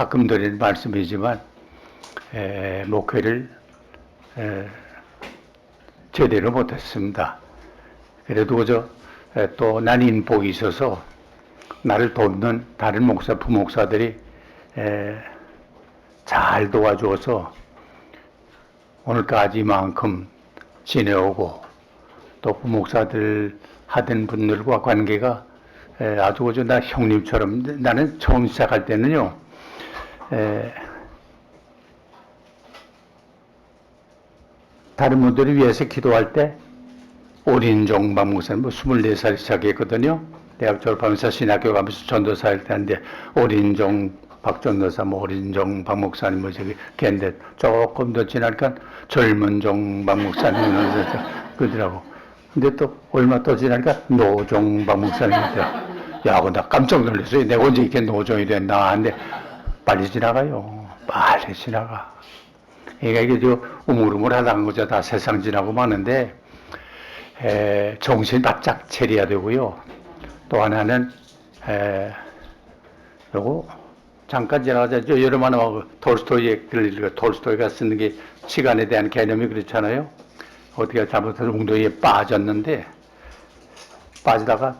가끔 드리는 말씀이지만 목회를 제대로 못했습니다. 그래도 그저 또 난 인복이 있어서 나를 돕는 다른 목사, 부목사들이 잘 도와주어서 오늘까지만큼 지내오고 또 부목사들 하던 분들과 관계가 아주 그저 나 형님처럼. 나는 처음 시작할 때는요 다른 분들을 위해서 기도할 때 오린종 박 목사님 24살 시작했거든요. 대학 졸업하면서 신학교 가면서 전도사 할 때 한데 오린종 박 전도사, 오린종 박 목사님 저기 걔인데 조금 더 지나니까 젊은 종 박 목사님 그러더라고. 근데 또 얼마 또 지나니까 노종 박 목사님이더라고. 야, 나 깜짝 놀랐어요. 내가 언제 이렇게 노종이 됐나. 근데 빨리 지나가요. 빨리 지나가. 그러니까 이게 저 우물우물하다는 거죠. 다 세상 지나고 마는데 정신 바짝 차려야 되고요. 또 하나는 요거 잠깐 지나가자. 저 여러분 톨스토이의 글을 읽어. 톨스토이가 쓰는 게 시간에 대한 개념이 그렇잖아요. 어떻게 잘못해서 웅덩이에 빠졌는데 빠지다가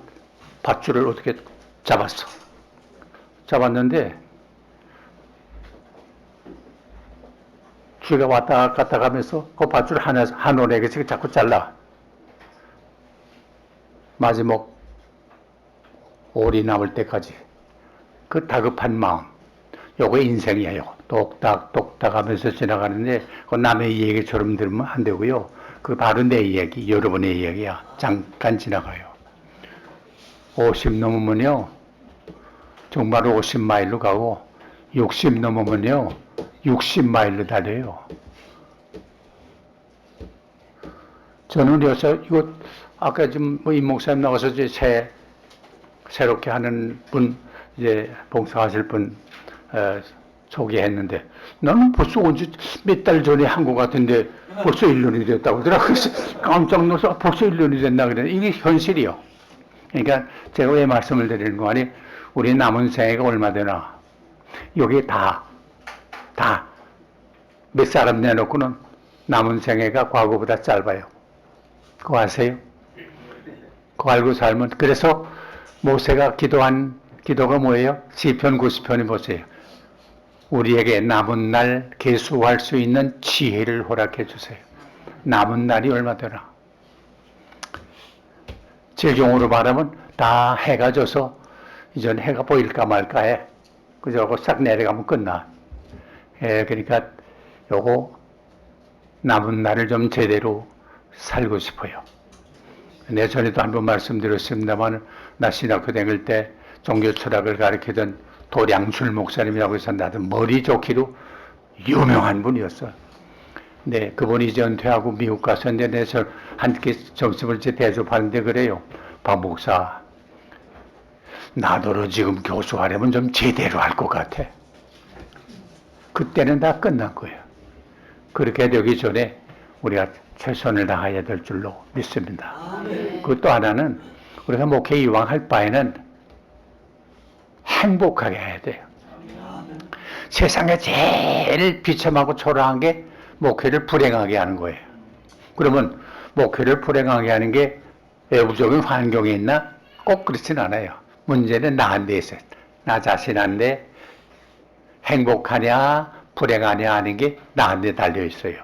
밧줄을 어떻게 잡았어. 잡았는데 쥐가 왔다 갔다 가면서 그 밧줄 한 올에게씩 자꾸 잘라. 마지막 올이 남을 때까지 그 다급한 마음, 요거 인생이에요. 똑딱똑딱 하면서 지나가는데 그 남의 이야기처럼 들으면 안 되고요. 그 바로 내 이야기, 여러분의 이야기야. 잠깐 지나가요. 50 넘으면요 정말 50마일로 가고 60 넘으면요 60마일로 달려요. 저는 여기서 이거 아까 지금 이 목사님 나와서 이제 새롭게 하는 분, 이제 봉사하실 분 소개했는데 나는 벌써 언제 몇 달 전에 한 것 같은데 벌써 1년이 됐다고 그러더라고요. 깜짝 놀라서 벌써 1년이 됐나 그래. 이게 현실이요. 그러니까 제가 왜 말씀을 드리는 거 아니, 우리 남은 생애가 얼마 되나. 여기 다 몇 사람 내놓고는 남은 생애가 과거보다 짧아요. 그거 아세요? 그거 알고 살면. 그래서 모세가 기도한 기도가 뭐예요? 시편 90편이 보세요. 우리에게 남은 날 계수할 수 있는 지혜를 허락해 주세요. 남은 날이 얼마 되나. 제 경우로 말하면 다 해가 져서 이전 해가 보일까 말까 해. 그저 싹 내려가면 끝나. 그러니까 요거 남은 날을 좀 제대로 살고 싶어요. 내 전에도 한번 말씀드렸습니다만 나 신학교 다닐 때 종교 철학을 가르치던 도량술 목사님이라고 해서 나도 머리 좋기로 유명한 분이었어. 네, 그분이 이제 은퇴하고 미국 갔었는데 내가 한끼 점심을 대접하는데 그래요. 박 목사, 나더러 지금 교수하려면 좀 제대로 할 것 같아. 그때는 다 끝난 거예요. 그렇게 되기 전에 우리가 최선을 다해야 될 줄로 믿습니다. 그것도 하나는 우리가 목회 이왕할 바에는 행복하게 해야 돼요. 세상에 제일 비참하고 초라한 게 목회를 불행하게 하는 거예요. 그러면 목회를 불행하게 하는 게 외부적인 환경에 있나? 꼭 그렇진 않아요. 문제는 나한테 있어요. 나 자신한테 행복하냐 불행하냐 하는 게 나한테 달려 있어요.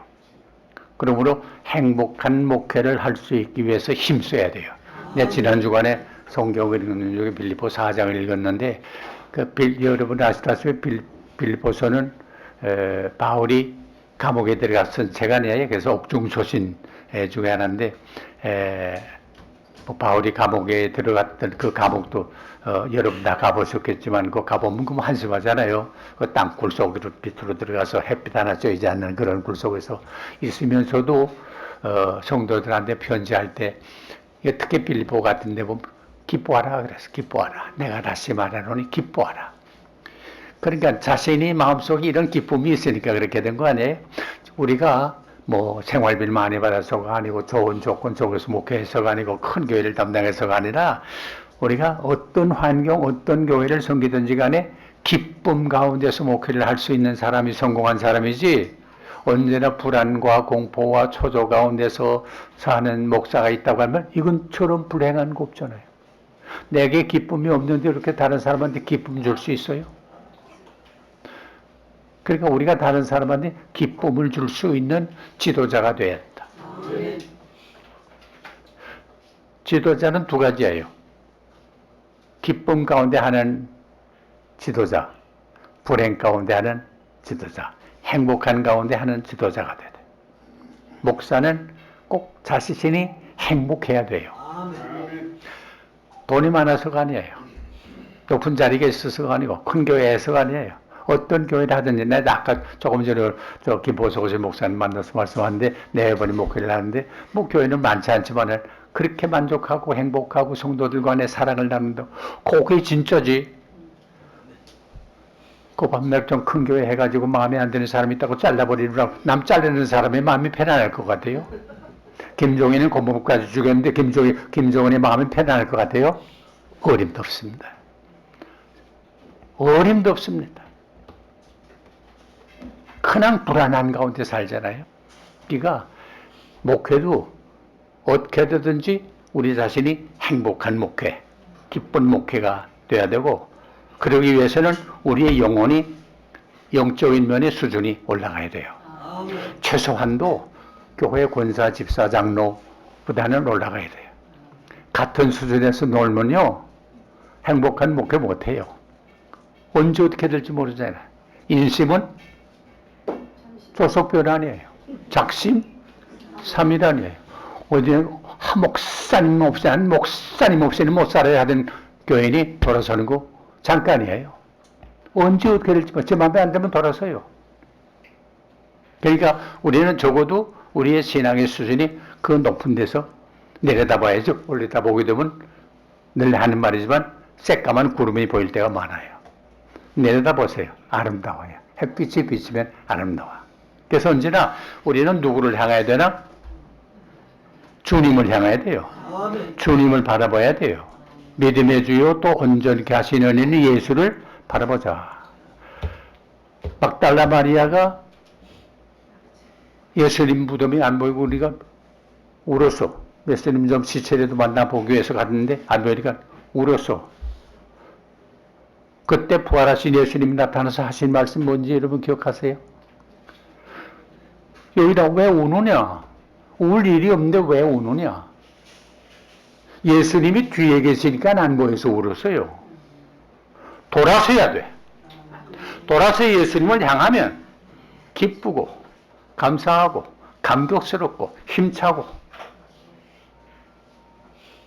그러므로 행복한 목회를 할 수 있기 위해서 힘써야 돼요. 내가 지난 주간에 성경을 읽는 중에 빌립보 4장을 읽었는데 여러분 아시다시피 빌립보서는 바울이 감옥에 들어갔던 책아니에요. 그래서 옥중초신 중에 하나인데 바울이 감옥에 들어갔던 그 감옥도 여러분 다 가보셨겠지만 그 가보면 그 한심하잖아요. 그 땅굴 속으로 밑으로 들어가서 햇빛 하나 쬐지 않는 그런 굴 속에서 있으면서도 성도들한테 편지할 때 특히 빌립보 같은 데 보면 기뻐하라 그래서 기뻐하라. 내가 다시 말하노니 기뻐하라. 그러니까 자신이 마음속에 이런 기쁨이 있으니까 그렇게 된 거 아니에요? 우리가 뭐 생활비를 많이 받아서가 아니고 좋은 조건 속에서 목회해서가 아니고 큰 교회를 담당해서가 아니라 우리가 어떤 환경, 어떤 교회를 섬기든지 간에 기쁨 가운데서 목회를 할 수 있는 사람이 성공한 사람이지, 언제나 불안과 공포와 초조 가운데서 사는 목사가 있다고 하면 이건 저런 불행한 거 없잖아요. 내게 기쁨이 없는데 이렇게 다른 사람한테 기쁨 줄 수 있어요? 그러니까 우리가 다른 사람한테 기쁨을 줄 수 있는 지도자가 되었다. 지도자는 두 가지예요. 기쁨 가운데 하는 지도자, 불행 가운데 하는 지도자, 행복한 가운데 하는 지도자가 돼야 돼요. 목사는 꼭 자신이 행복해야 돼요. 돈이 많아서가 아니에요. 높은 자리에 있어서가 아니고 큰 교회에서가 아니에요. 어떤 교회를 하든지, 내가 아까 조금 전에 저 김보석오실 목사님 만나서 말씀하는데 매번 목회를 하는데 뭐 교회는 많지 않지만 그렇게 만족하고 행복하고 성도들 간에 사랑을 나눈다. 그게 진짜지. 그 밤낮 좀 큰 교회 해가지고 마음에 안 드는 사람이 있다고 잘라버리느라고 남 자르는 사람의 마음이 편안할 것 같아요. 김종인은 고문까지 죽였는데 김종인의 마음이 편안할 것 같아요. 어림도 없습니다. 어림도 없습니다. 그냥 불안한 가운데 살잖아요. 우리가 목회도 어떻게 되든지 우리 자신이 행복한 목회, 기쁜 목회가 돼야 되고, 그러기 위해서는 우리의 영혼이 영적인 면의 수준이 올라가야 돼요. 최소한도 교회 권사, 집사, 장로보다는 올라가야 돼요. 같은 수준에서 놀면요, 행복한 목회 못해요. 언제 어떻게 될지 모르잖아요. 인심은 조석변환이에요. 작심, 삼일환이에요. 어디 목사님 없이는 못 살아야 하던 교인이 돌아서는 거 잠깐이에요. 언제 어떻게 될지 제 마음에 안 들면 돌아서요. 그러니까 우리는 적어도 우리의 신앙의 수준이 그 높은 데서 내려다봐야죠. 올려다보게 되면 늘 하는 말이지만 새까만 구름이 보일 때가 많아요. 내려다보세요. 아름다워요. 햇빛이 비치면 아름다워. 그래서 언제나 우리는 누구를 향해야 되나? 주님을 향해야 돼요. 주님을 바라봐야 돼요. 믿음의 주요 또 온전케 하시는 이는 예수를 바라보자. 막달라 마리아가 예수님 무덤이 안 보이고 우리가 울었어. 예수님 좀 시체라도 만나보기 위해서 갔는데 안 보이니까 울었어. 그때 부활하신 예수님이 나타나서 하신 말씀 뭔지 여러분 기억하세요? 여기다 왜 우느냐? 울 일이 없는데 왜 우느냐? 예수님이 뒤에 계시니까 안 보여서 울었어요. 돌아서야 돼. 돌아서 예수님을 향하면 기쁘고 감사하고 감격스럽고 힘차고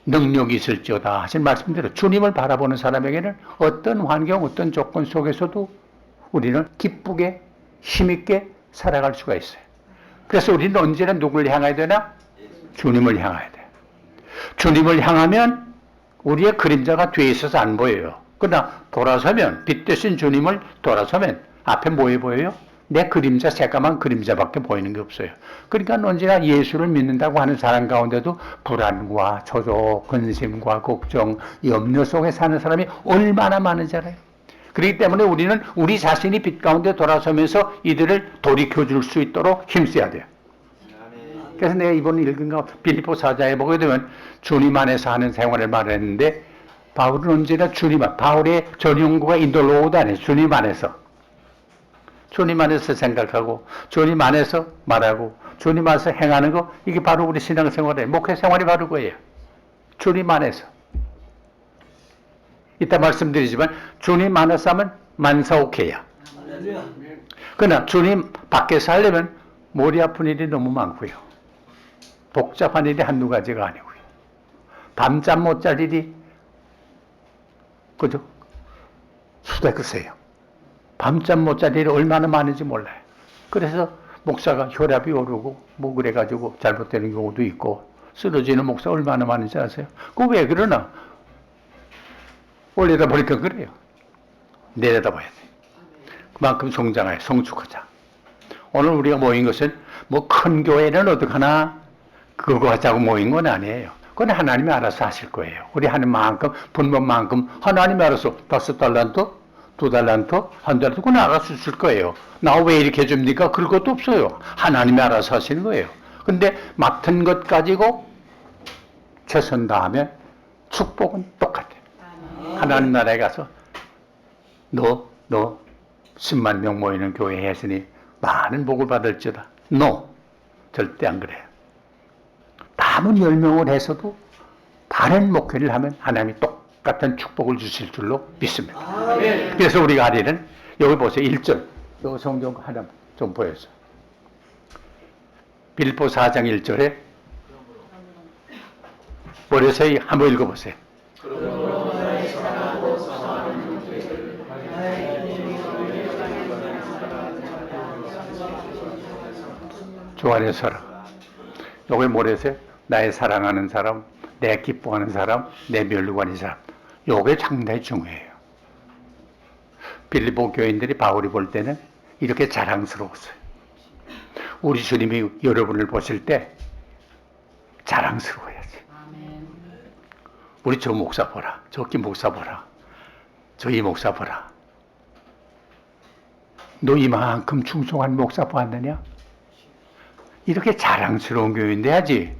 능력이 있을지어다 하신 말씀대로 주님을 바라보는 사람에게는 어떤 환경, 어떤 조건 속에서도 우리는 기쁘게 힘있게 살아갈 수가 있어요. 그래서 우리는 언제나 누구를 향해야 되나? 주님을 향해야 돼. 주님을 향하면 우리의 그림자가 뒤에 있어서 안 보여요. 그러나 돌아서면, 빛 대신 주님을 돌아서면 앞에 뭐에 보여요? 내 그림자, 새까만 그림자밖에 보이는 게 없어요. 그러니까 언제나 예수를 믿는다고 하는 사람 가운데도 불안과 초조, 근심과 걱정, 염려 속에 사는 사람이 얼마나 많은지 알아요. 그렇기 때문에 우리는 우리 자신이 빛 가운데 돌아서면서 이들을 돌이켜줄 수 있도록 힘써야 돼요. 그래서 내가 이번 읽은 거 빌립보 4장에 보게 되면 주님 안에서 하는 생활을 말했는데, 바울은 언제나 바울의 전용구가 인돌로오도 아니에요. 주님 안에서 생각하고 주님 안에서 말하고 주님 안에서 행하는 거, 이게 바로 우리 신앙생활이에요. 목회생활이 바로 그거예요. 주님 안에서. 이따 말씀드리지만 주님 안에서 하면 만사오케야. 그러나 주님 밖에서 하려면 머리 아픈 일이 너무 많고요. 복잡한 일이 한두 가지가 아니고요. 밤잠 못 잘 일이 그죠? 수백으세요. 밤잠 못 잘 일이 얼마나 많은지 몰라요. 그래서 목사가 혈압이 오르고 뭐 그래가지고 잘못되는 경우도 있고 쓰러지는 목사 얼마나 많은지 아세요? 그거 왜 그러나? 올려다 보니까 그래요. 내려다 봐야 돼. 그만큼 성장해, 성축하자. 오늘 우리가 모인 것은 뭐 큰 교회는 어떡하나 그거 하자고 모인 건 아니에요. 그건 하나님이 알아서 하실 거예요. 우리 하는 만큼, 분모만큼 하나님이 알아서 5달란트, 2달란트, 1달란트 그건 알아서 줄 거예요. 나 왜 이렇게 줍니까? 그럴 것도 없어요. 하나님이 알아서 하시는 거예요. 근데 맡은 것 가지고 최선 다하면 축복은 똑같아요. 하나님 나라에 가서 너 10만 명 모이는 교회 했으니 많은 복을 받을지다. 절대 안 그래요. 남은 10명을 해서도 바른 목회를 하면 하나님이 똑같은 축복을 주실 줄로 믿습니다. 그래서 우리가 할 일은 여기 보세요. 1절. 요 성경 하나 좀 보여줘. 빌립보 4장 1절에 머리에서 한번 읽어보세요. 주 안에서라. 여기 뭐래서요? 나의 사랑하는 사람, 내 기뻐하는 사람, 내 멸류관인 사람. 요게 상당히 중요해요. 빌립보 교인들이 바울이 볼 때는 이렇게 자랑스러웠어요. 우리 주님이 여러분을 보실 때 자랑스러워야지. 우리 저 목사 보라. 저기 목사 보라. 저기 목사 보라. 너 이만큼 충성한 목사 보았느냐? 이렇게 자랑스러운 교인 돼야지.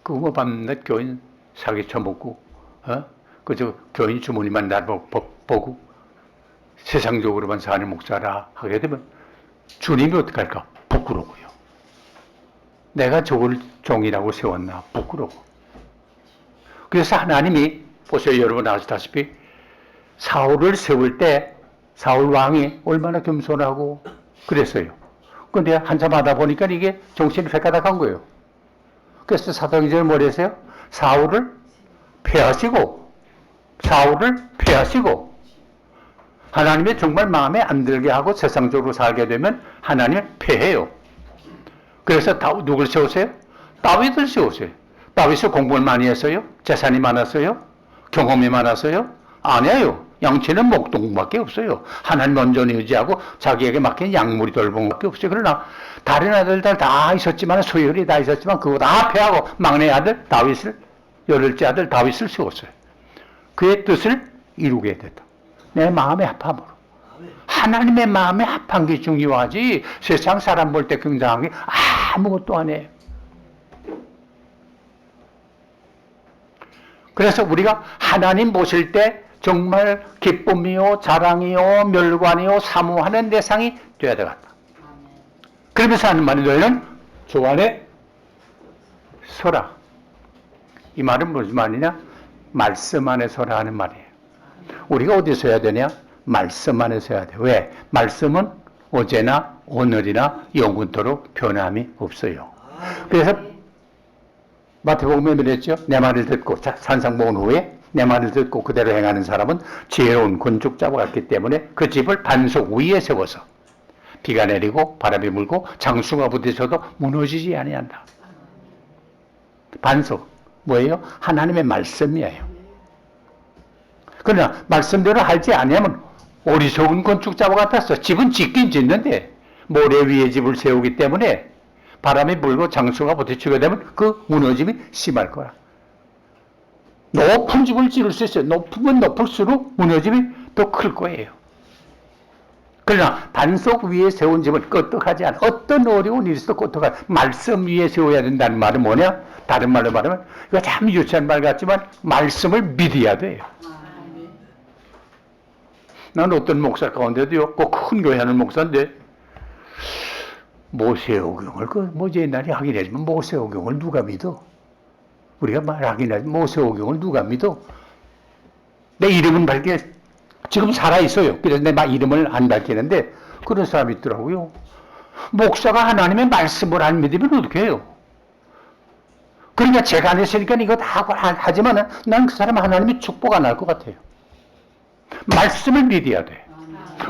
그거 뭐 밤낮 교인 사기 쳐먹고, 그저 교인 주머니만 보고 세상적으로만 사는 목사라 하게 되면 주님이 어떻게 할까? 부끄러워요. 내가 저걸 종이라고 세웠나? 부끄러워. 그래서 하나님이 보세요. 여러분 아시다시피 사울을 세울 때 사울 왕이 얼마나 겸손하고 그랬어요. 근데 한참 하다 보니까 이게 정신이 획가닥한 거예요. 그래서 사도행전에 뭐랬어요? 사울을 패하시고 하나님의 정말 마음에 안 들게 하고 세상적으로 살게 되면 하나님을 패해요. 그래서 누굴 세우세요? 다윗을 세우세요. 다윗은 공부를 많이 했어요? 재산이 많았어요? 경험이 많았어요? 아니에요. 양치는 목동밖에 없어요. 하나님 온전히 의지하고 자기에게 맡긴 양무리 돌봄밖에 없어요. 그러나 다른 아들들 다 있었지만 소열이 다 있었지만 그거 다 패하고 막내 아들 다윗을 열흘째 아들 다윗을 세웠어요. 그의 뜻을 이루게 됐다. 내 마음의 합함으로. 하나님의 마음에 합한 게 중요하지 세상 사람 볼 때 굉장한 게 아무것도 안 해요. 그래서 우리가 하나님 보실 때 정말 기쁨이요 자랑이요 멸관이요 사모하는 대상이 되어야 되겠다. 그러면서 하는 말이 너희는 주 안에 서라. 이 말은 무슨 말이냐? 말씀 안에 서라 하는 말이에요. 우리가 어디서 해야 되냐? 말씀 안에서 해야 돼. 왜? 말씀은 어제나 오늘이나 영원토록 변함이 없어요. 그래서 마태복음에 그랬죠? 내 말을 듣고 산상 본 후에 내 말을 듣고 그대로 행하는 사람은 지혜로운 건축자와 같기 때문에 그 집을 반석 위에 세워서 비가 내리고 바람이 불고 장수가 부딪혀도 무너지지 아니한다. 반석 뭐예요? 하나님의 말씀이에요. 그러나 말씀대로 하지 않으면 어리석은 건축자와 같았어. 집은 짓긴 짓는데 모래 위에 집을 세우기 때문에 바람이 불고 장수가 부딪히게 되면 그 무너짐이 심할 거야. 높은 집을 지을 수 있어요. 높으면 높을수록 무너짐이 더 클 거예요. 그러나 반석 위에 세운 집은 끄떡하지 않아. 어떤 어려운 일이 있어도 끄떡하지 않아. 말씀 위에 세워야 된다는 말은 뭐냐? 다른 말로 말하면 이거 참 유치한 말 같지만 말씀을 믿어야 돼요. 난 어떤 목사 가운데도요. 꼭 큰 교회 하는 목사인데 모세오경을 옛날에 하긴 했지만 모세오경을 누가 믿어? 우리가 말하긴 하지만 모세오경을 누가 믿어? 내 이름은 밝게 지금 살아있어요. 그래서 내 이름을 안 밝히는데 그런 사람이 있더라고요. 목사가 하나님의 말씀을 안 믿으면 어떻게 해요? 그러니까 제가 안 했으니까 이거 다 하지만 난 그 사람 하나님의 축복 안 할 것 같아요. 말씀을 믿어야 돼.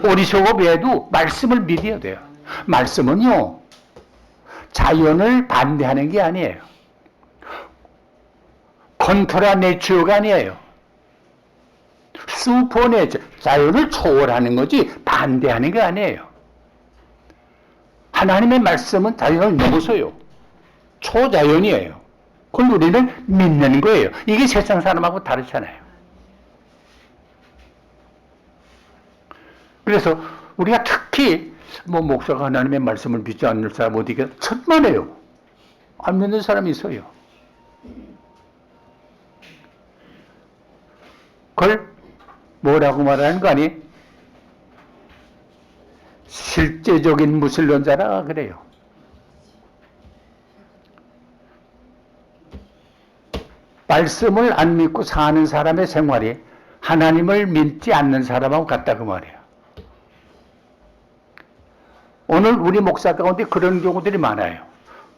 어리석어 외에도 말씀을 믿어야 돼요. 말씀은요, 자연을 반대하는 게 아니에요. 컨트라 네이처가 아니에요. 슈퍼 네이처, 자연을 초월하는 거지 반대하는 게 아니에요. 하나님의 말씀은 자연을 넘어서요. 초자연이에요. 그걸 우리는 믿는 거예요. 이게 세상 사람하고 다르잖아요. 그래서 우리가 특히 뭐 목사가 하나님의 말씀을 믿지 않는 사람 어디가 천만에요. 안 믿는 사람이 있어요. 그걸 뭐라고 말하는 거 아니? 실제적인 무신론자라 그래요. 말씀을 안 믿고 사는 사람의 생활이 하나님을 믿지 않는 사람하고 같다 그 말이에요. 오늘 우리 목사 가운데 그런 경우들이 많아요.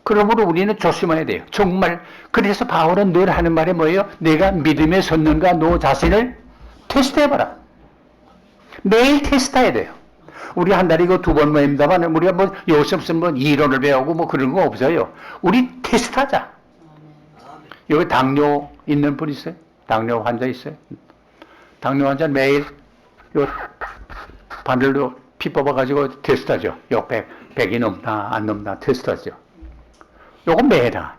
그러므로 우리는 조심해야 돼요. 정말 그래서 바울은 늘 하는 말이 뭐예요? 내가 믿음에 섰는가 너 자신을 테스트해봐라. 매일 테스트해야 돼요. 우리 한 달에 이거 2번 모입니다만 우리가 뭐 요새 무슨 뭐 이론을 배우고 뭐 그런 거 없어요. 우리 테스트하자. 여기 당뇨 있는 분 있어요? 당뇨 환자 있어요? 당뇨 환자 매일 요 바늘로 피 뽑아가지고 테스트하죠. 요 100이 넘나 안 넘나 테스트하죠. 요거 매일 하.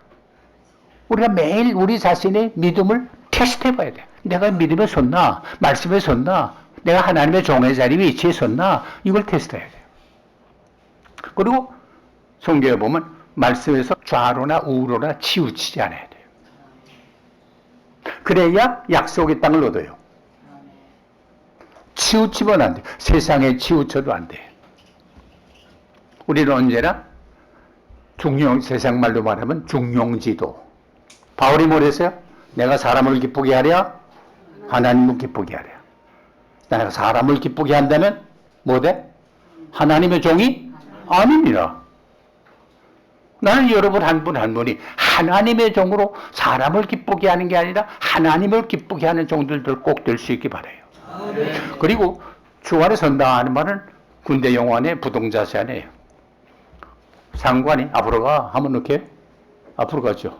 우리가 매일 우리 자신의 믿음을 테스트해봐야 돼. 내가 믿음에 섰나? 말씀에 섰나? 내가 하나님의 종의 자리 위치에 섰나? 이걸 테스트해야 돼요. 그리고 성경에 보면 말씀에서 좌로나 우로나 치우치지 않아야 돼요. 그래야 약속의 땅을 얻어요. 치우치면 안 돼. 세상에 치우쳐도 안 돼. 우리는 언제나 세상 말로 말하면 중용지도. 바울이 뭐랬어요? 내가 사람을 기쁘게 하랴? 하나님을 기쁘게 하랴. 내가 사람을 기쁘게 한다면 뭐 돼? 하나님의 종이 아닙니다. 나는 여러분 한 분 한 분이 하나님의 종으로 사람을 기쁘게 하는 게 아니라 하나님을 기쁘게 하는 종들도 꼭 될 수 있기 바라요. 그리고 주 안에 선다 하는 말은 군대 용어의 부동자세 아니에요. 상관이 앞으로 가 하면 이렇게 앞으로 가죠.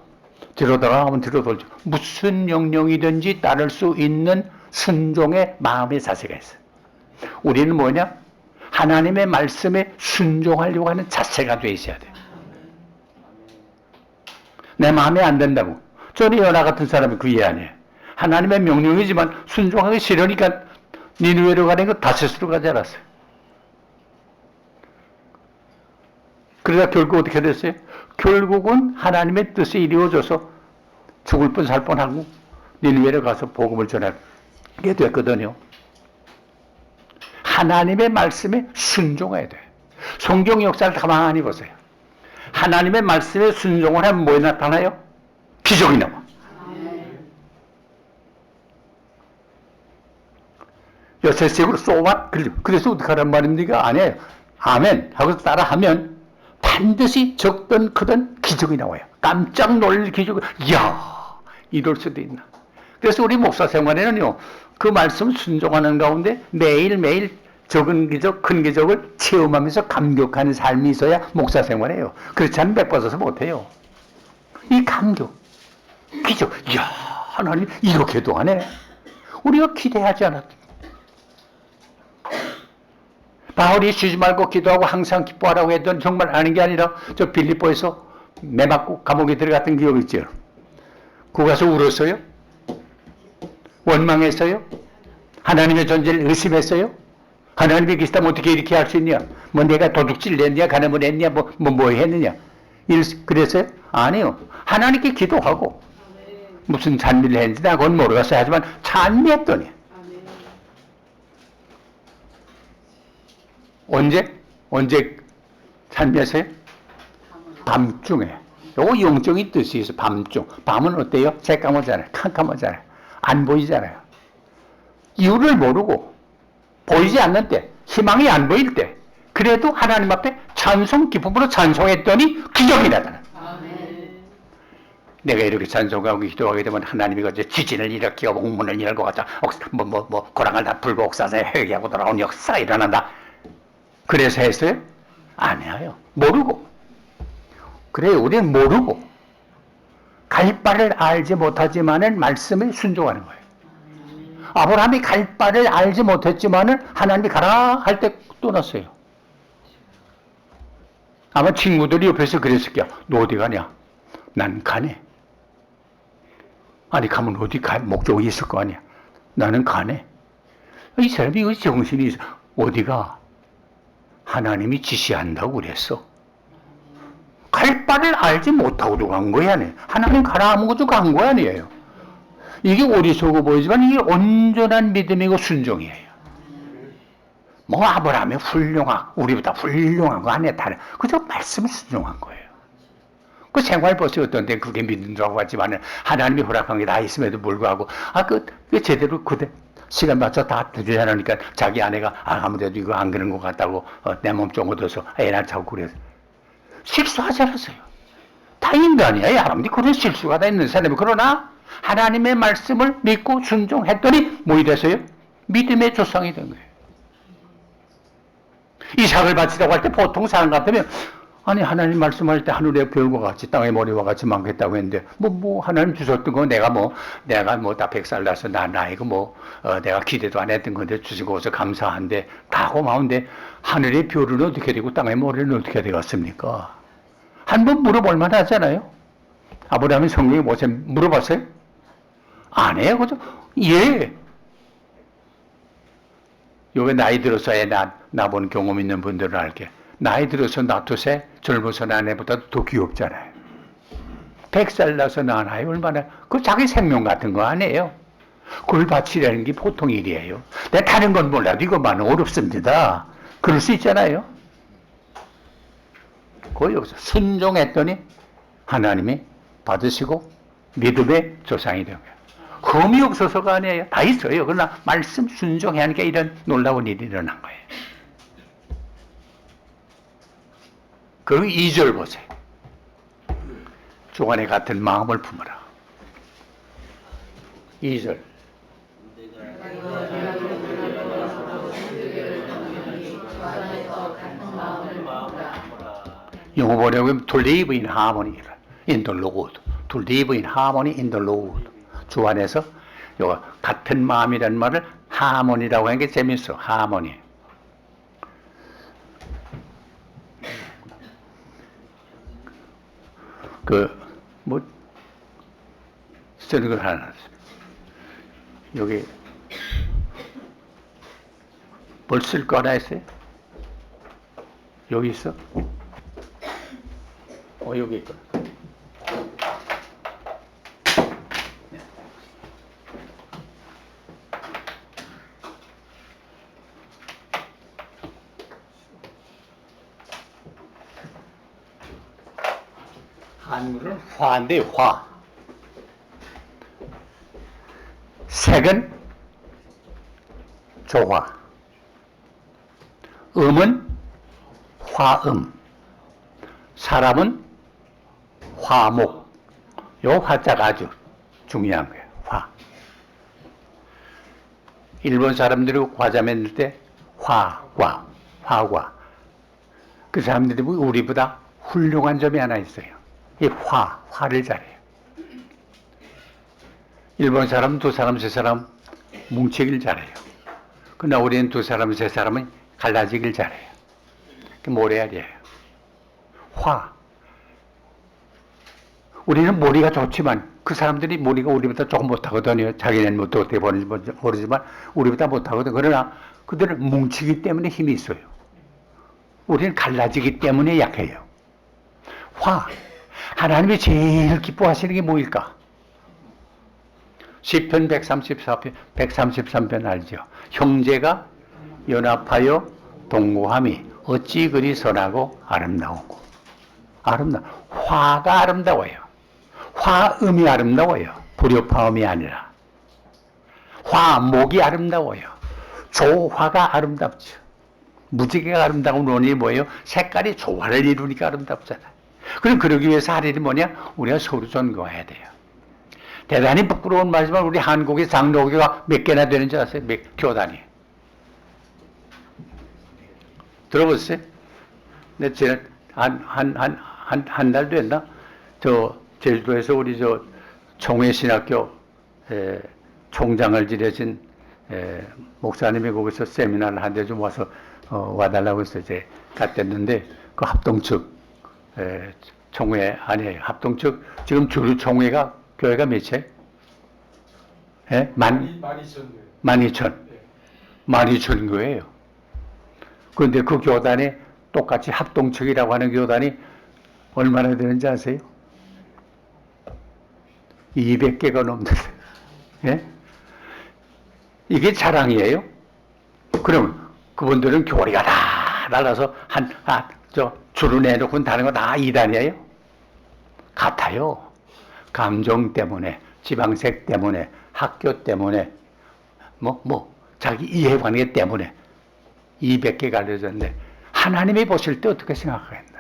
뒤로 돌아 하면 뒤로 돌죠. 무슨 명령이든지 따를 수 있는 순종의 마음의 자세가 있어요. 우리는 뭐냐? 하나님의 말씀에 순종하려고 하는 자세가 돼 있어야 돼요. 내 마음에 안 된다고. 저는 연하 같은 사람이 그 이해 아니에요. 하나님의 명령이지만 순종하기 싫으니까 니느웨로 가는 거 다시스로 가지 않았어요. 그러다 결국 어떻게 됐어요? 결국은 하나님의 뜻이 이루어져서 죽을 뻔 살 뻔하고 니느웨로 가서 복음을 전하게 됐거든요. 하나님의 말씀에 순종해야 돼요. 성경 역사를 가만히 보세요. 하나님의 말씀에 순종을 하면 뭐에 나타나요? 기적이 나와. 여세식으로 쏘만 그래서 어떻게 하란 말입니까? 아니에요. 아멘 하고 따라하면 반드시 적든 크든 기적이 나와요. 깜짝 놀랄 기적이. 이야 이럴 수도 있나. 그래서 우리 목사 생활에는요 그 말씀 순종하는 가운데 매일매일 적은 기적 큰 기적을 체험하면서 감격하는 삶이 있어야 목사 생활이에요. 그렇지 않으면 백받아서 못해요. 이 감격 기적. 이야 하나님 이렇게도 하네. 우리가 기대하지 않았던. 바울이 쉬지 말고 기도하고 항상 기뻐하라고 했던 정말 아는 게 아니라 저 빌립보에서 매 맞고 감옥에 들어갔던 기억 있죠. 거기 가서 울었어요? 원망했어요? 하나님의 존재를 의심했어요? 하나님이 계시다면 어떻게 이렇게 할 수 있냐? 뭐 내가 도둑질 냈냐? 가늠을 했냐? 뭐 했느냐? 그랬어요? 아니요. 하나님께 기도하고 무슨 찬미를 했는지 나 그건 모르겠어요. 하지만 찬미했더니 언제 찬미했어요? 밤중에. 요거 영적인 뜻이 있어요. 밤중. 밤은 어때요? 새까맣잖아요. 캄캄하잖아요. 안 보이잖아요. 이유를 모르고 보이지 않는 때, 희망이 안 보일 때 그래도 하나님 앞에 찬송 기쁨으로 찬송했더니 기적이 나타나. 내가 이렇게 찬송하고 기도하게 되면 하나님이 이제 지진을 일으키고 옥문을 열고 가자 고랑을 다 풀고 옥사에 회개하고 돌아온 역사가 일어난다. 그래서 했어요? 아니에요. 모르고. 그래요. 우리는 모르고 갈 바를 알지 못하지만은 말씀에 순종하는 거예요. 아브라함이 갈 바를 알지 못했지만은 하나님이 가라 할 때 떠났어요. 아마 친구들이 옆에서 그랬을 거야. 너 어디 가냐? 난 가네. 아니 가면 어디 갈 목적이 있을 거 아니야. 나는 가네. 이 사람이 정신이 있어. 어디가? 하나님이 지시한다고 그랬어. 갈 바를 알지 못하고도 간 거야. 하나님 가라 하면 것도 간 거 아니에요. 이게 어리석어 보이지만 이게 온전한 믿음이고 순종이에요. 뭐 아브라함이 우리보다 훌륭한 거 아니야. 다른 그저 말씀을 순종한 거예요. 그 생활 버스 어떤데 그게 믿음이라고 하지만 하나님이 허락한 게 다 있음에도 불구하고 그 제대로 그대 시간 맞춰 다 해주지 않으니까 자기 아내가 아무래도 이거 안 그런 것 같다고 내 몸 좀 얻어서 애날 차고 그래서 실수하지 않았어요. 다 인간이야. 여러분들이 그런 실수가 다 있는 사람이. 그러나 하나님의 말씀을 믿고 순종했더니 뭐 이랬어요? 믿음의 조상이 된 거예요. 이삭을 바치라고 할 때 보통 사람 같으면 아니 하나님 말씀할 때 하늘의 별과 같이 땅의 머리와 같이 많겠다고 했는데 뭐 하나님 주셨던 거 내가 다 100살 나서 나이고 내가 기대도 안 했던 건데 주시고 어서 감사한데 다 고마운데 하늘의 별은 어떻게 되고 땅의 머리는 어떻게 되겠습니까? 한번 물어볼 만하잖아요. 아브라함이 성경에 뭐지 물어봤어요? 안 해요, 그죠? 예. 요게 나이 들어서야 나본 경험 있는 분들은 알게. 나이 들어서 낳두세 젊어서 낳은 애보다 더 귀엽잖아요. 100살 나서 낳은 아이 얼마나 그 자기 생명 같은 거 아니에요. 그걸 바치려는 게 보통 일이에요. 내가 다른 건 몰라도 이것만은 어렵습니다. 그럴 수 있잖아요. 거의 여기서 순종했더니 하나님이 받으시고 믿음의 조상이 된 거예요. 흠이 없어서가 아니에요. 다 있어요. 그러나 말씀 순종해야 하니까 이런 놀라운 일이 일어난 거예요. 그리고 2절 보세요. 주간에 같은 마음을 품어라. 2절. 영어 번역은 to live in harmony in the Lord. to live in harmony in the Lord. 주 안에서 요 같은 마음이라는 말을 하모니라고 하는 게 재밌어. 하모니. 쓰는 걸 하나. 여기 뭘 쓸 거 하나 있어요? 여기 있어? 여기 있구나. 한글은 화인데 화. 색은 조화. 음은 화음. 사람은 화목. 요 화자가 아주 중요한 거예요. 화. 일본 사람들이 과자 만들 때 화과. 그 사람들이 우리보다 훌륭한 점이 하나 있어요. 이 화를 잘해요. 일본 사람, 두 사람, 세 사람 뭉치길 잘해요. 그러나 우리는 두 사람, 세 사람은 갈라지길 잘해요. 뭘 해야 돼요? 화. 우리는 머리가 좋지만 그 사람들이 머리가 우리보다 조금 못하거든요. 자기는 뭐 어떻게 보는지 모르지만 우리보다 못하거든. 그러나 그들은 뭉치기 때문에 힘이 있어요. 우리는 갈라지기 때문에 약해요. 화. 하나님이 제일 기뻐하시는 게 뭐일까? 시편 134편, 133편 알죠? 형제가 연합하여 동거함이 어찌 그리 선하고 아름다운고. 화가 아름다워요. 화음이 아름다워요. 불협화음이 아니라. 화목이 아름다워요. 조화가 아름답죠. 무지개가 아름다운 원인이 뭐예요? 색깔이 조화를 이루니까 아름답잖아요. 그럼 그러기 위해서 할 일이 뭐냐? 우리가 서로 존경해야 돼요. 대단히 부끄러운 말이지만 우리 한국의 장로교가 몇 개나 되는지 아세요? 교단이. 들어보세요? 내 지난 한 달 됐나? 제주도에서 우리 총회신학교 총장을 지내신 목사님이 거기서 세미나를 한 대 좀 와서 와달라고 해서 이제 갔댔는데 그 합동측 총회 아니에요. 합동측 지금 주류 총회가 교회가 몇이에요? 12,000교회예요. 그런데 그 교단에 똑같이 합동측이라고 하는 교단이 얼마나 되는지 아세요? 200개가 넘는데. 예? 이게 자랑이에요? 그럼 그분들은 교리가 다 달라서 줄을 내놓고 다른 거 다 이단이에요? 같아요. 감정 때문에, 지방색 때문에, 학교 때문에, 자기 이해관계 때문에 200개가 알려졌는데, 하나님이 보실 때 어떻게 생각하겠나?